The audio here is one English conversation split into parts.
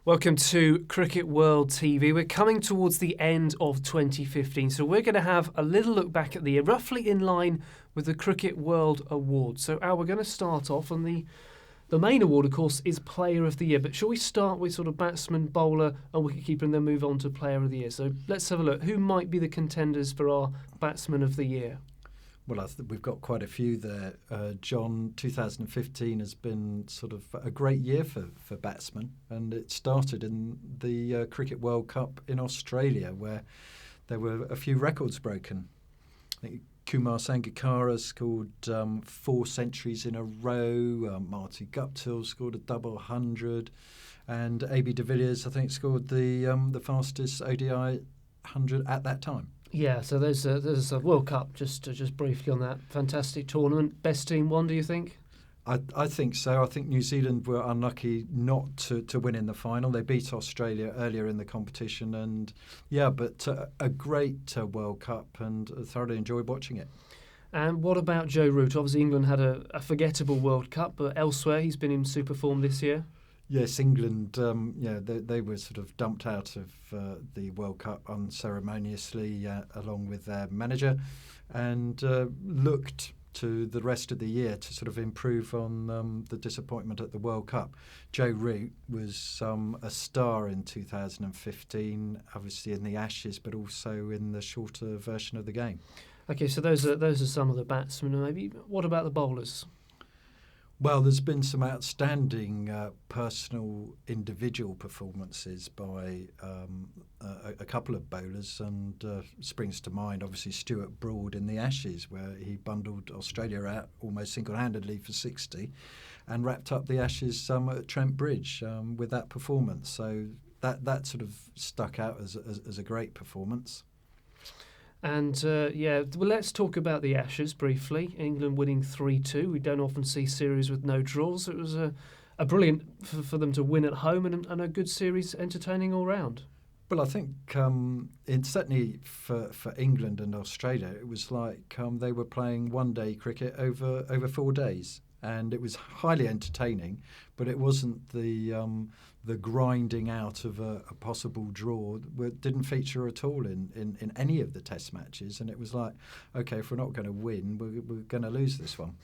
Welcome to Cricket World TV. We're coming towards the end of 2015, so we're going to have a little look back at the year, roughly in line with the Cricket World Awards. So, Al, we're going to start off on the main award, of course, is Player of the Year. But shall we start with sort of batsman, bowler and wicketkeeper and then move on to Player of the Year? So let's have a look. Who might be the contenders for our Batsman of the Year? Well, we've got quite a few there. John, 2015 has been sort of a great year for batsmen, and it started in the Cricket World Cup in Australia, where there were a few records broken. I think Kumar Sangakkara scored 4 centuries in a row. Marty Guptill scored a double 100, and AB de Villiers, I think, scored the fastest ODI 100 at that time. Yeah, so there's a World Cup, just briefly on that. Fantastic tournament. Best team won, do you think? I think so. I think New Zealand were unlucky not to win in the final. They beat Australia earlier in the competition, and but a great World Cup, and thoroughly enjoyed watching it. And what about Joe Root? Obviously, England had a forgettable World Cup, but elsewhere he's been in super form this year. Yes, England, they were sort of dumped out of the World Cup unceremoniously along with their manager, and looked to the rest of the year to sort of improve on the disappointment at the World Cup. Joe Root was a star in 2015, obviously in the Ashes, but also in the shorter version of the game. Okay, so those are some of the batsmen. Maybe what about the bowlers? Well, there's been some outstanding personal individual performances by a couple of bowlers, and springs to mind obviously Stuart Broad in the Ashes, where he bundled Australia out almost single-handedly for 60 and wrapped up the Ashes at Trent Bridge with that performance. So that sort of stuck out as a great performance. And well, let's talk about the Ashes briefly. England winning 3-2. We don't often see series with no draws. It was a brilliant for them to win at home, and a good series, entertaining all round. Well, I think certainly for England and Australia, it was like they were playing one-day cricket over 4 days, and it was highly entertaining. But it wasn't the grinding out of a possible draw. It didn't feature at all in any of the Test matches, and it was like, okay, if we're not going to win, we're going to lose this one.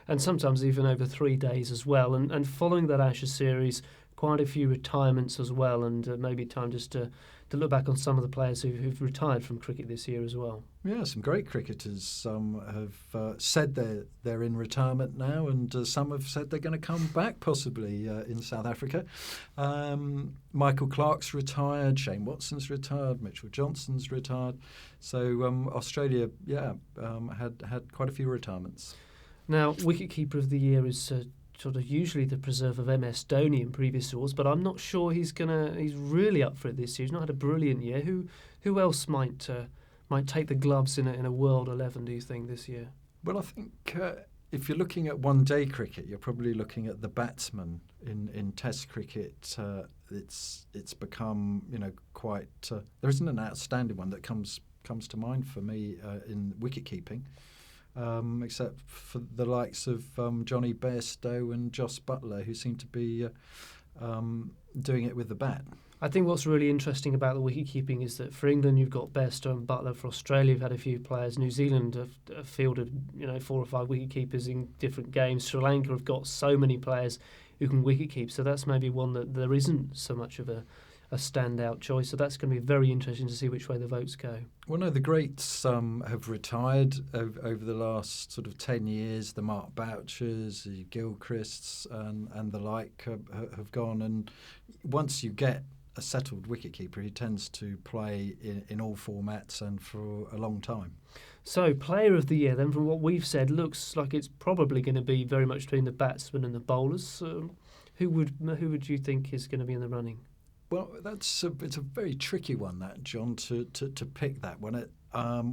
And sometimes even over 3 days as well. And following that Ashes series, quite a few retirements as well, and maybe time just to look back on some of the players who've retired from cricket this year as well. Yeah, some great cricketers have said they're in retirement now, and some have said they're going to come back possibly in South Africa. Michael Clarke's retired, Shane Watson's retired, Mitchell Johnson's retired. So Australia, had quite a few retirements. Now, wicketkeeper of the year is sort of usually the preserve of MS Dhoni in previous awards, but I'm not sure he's really up for it this year. He's not had a brilliant year. Who else might take the gloves in a World 11, do you think, this year? Well, I think if you're looking at one-day cricket, you're probably looking at the batsman. In Test cricket, it's become quite. There isn't an outstanding one that comes to mind for me in wicket-keeping. Except for the likes of Johnny Bairstow and Jos Buttler, who seem to be doing it with the bat. I think what's really interesting about the wicket-keeping is that for England you've got Bairstow and Buttler. For Australia you've had a few players. New Zealand have fielded 4 or 5 wicket-keepers in different games. Sri Lanka have got so many players who can wicket-keep, so that's maybe one that there isn't so much of a standout choice. So that's going to be very interesting to see which way the votes go. Well, no, the greats have retired over the last sort of 10 years. The Mark Bouchers, the Gilchrists and the like have gone. And once you get a settled wicketkeeper, he tends to play in all formats and for a long time. So, Player of the Year, then, from what we've said, looks like it's probably going to be very much between the batsmen and the bowlers. Who would you think is going to be in the running? Well, it's a very tricky one, that, John, to pick that one.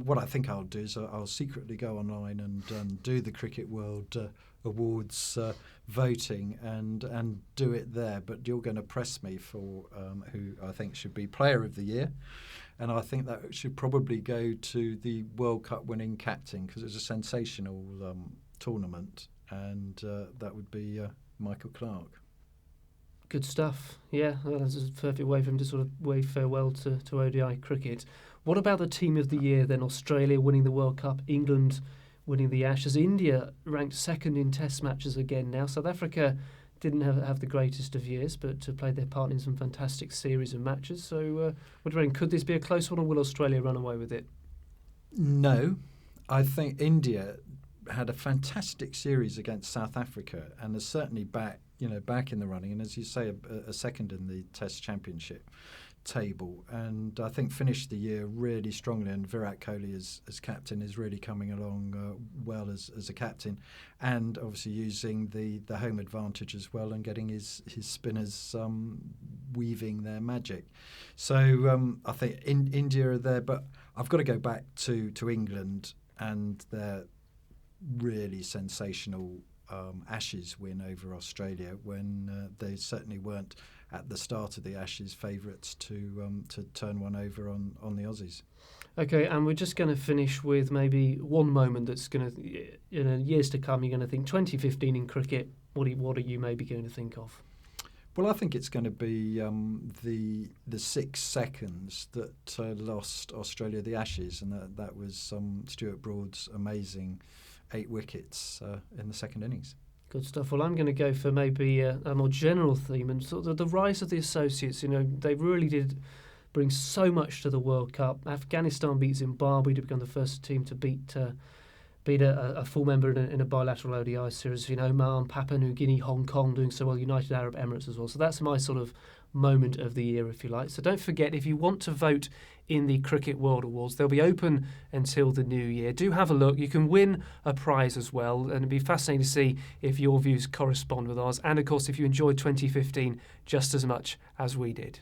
What I think I'll do is I'll secretly go online and do the Cricket World Awards voting and do it there. But you're going to press me for who I think should be Player of the Year. And I think that should probably go to the World Cup winning captain, because it was a sensational tournament. And that would be Michael Clarke. Good stuff. Yeah, well, that's a perfect way for him to sort of wave farewell to ODI cricket. What about the team of the year then? Australia winning the World Cup, England winning the Ashes, India ranked second in Test matches again now. South Africa didn't have the greatest of years, but played their part in some fantastic series of matches. So, what do you reckon? Could this be a close one, or will Australia run away with it? No, I think India had a fantastic series against South Africa and is certainly back in the running. And as you say, a second in the Test Championship table, and I think finished the year really strongly. And Virat Kohli as captain is really coming along well as a captain, and obviously using the home advantage as well and getting his spinners weaving their magic. So I think India are there, but I've got to go back to England and their really sensational Ashes win over Australia, when they certainly weren't at the start of the Ashes favourites to turn one over on the Aussies. Okay, and we're just going to finish with maybe one moment that's going to, in years to come, you're going to think 2015 in cricket. What are you maybe going to think of? Well, I think it's going to be the 6 seconds that lost Australia the Ashes, and that was Stuart Broad's amazing 8 wickets in the second innings. Good stuff. Well, I'm going to go for maybe a more general theme and sort of the rise of the associates. They really did bring so much to the World Cup. Afghanistan beat Zimbabwe to become the first team to beat a full member in a bilateral ODI series. Oman, Papua New Guinea, Hong Kong doing so well, United Arab Emirates as well. So that's my sort of moment of the year, if you like. So don't forget, if you want to vote in the Cricket World Awards, they'll be open until the new year. Do have a look. You can win a prize as well, and it'd be fascinating to see if your views correspond with ours. And of course, if you enjoyed 2015 just as much as we did.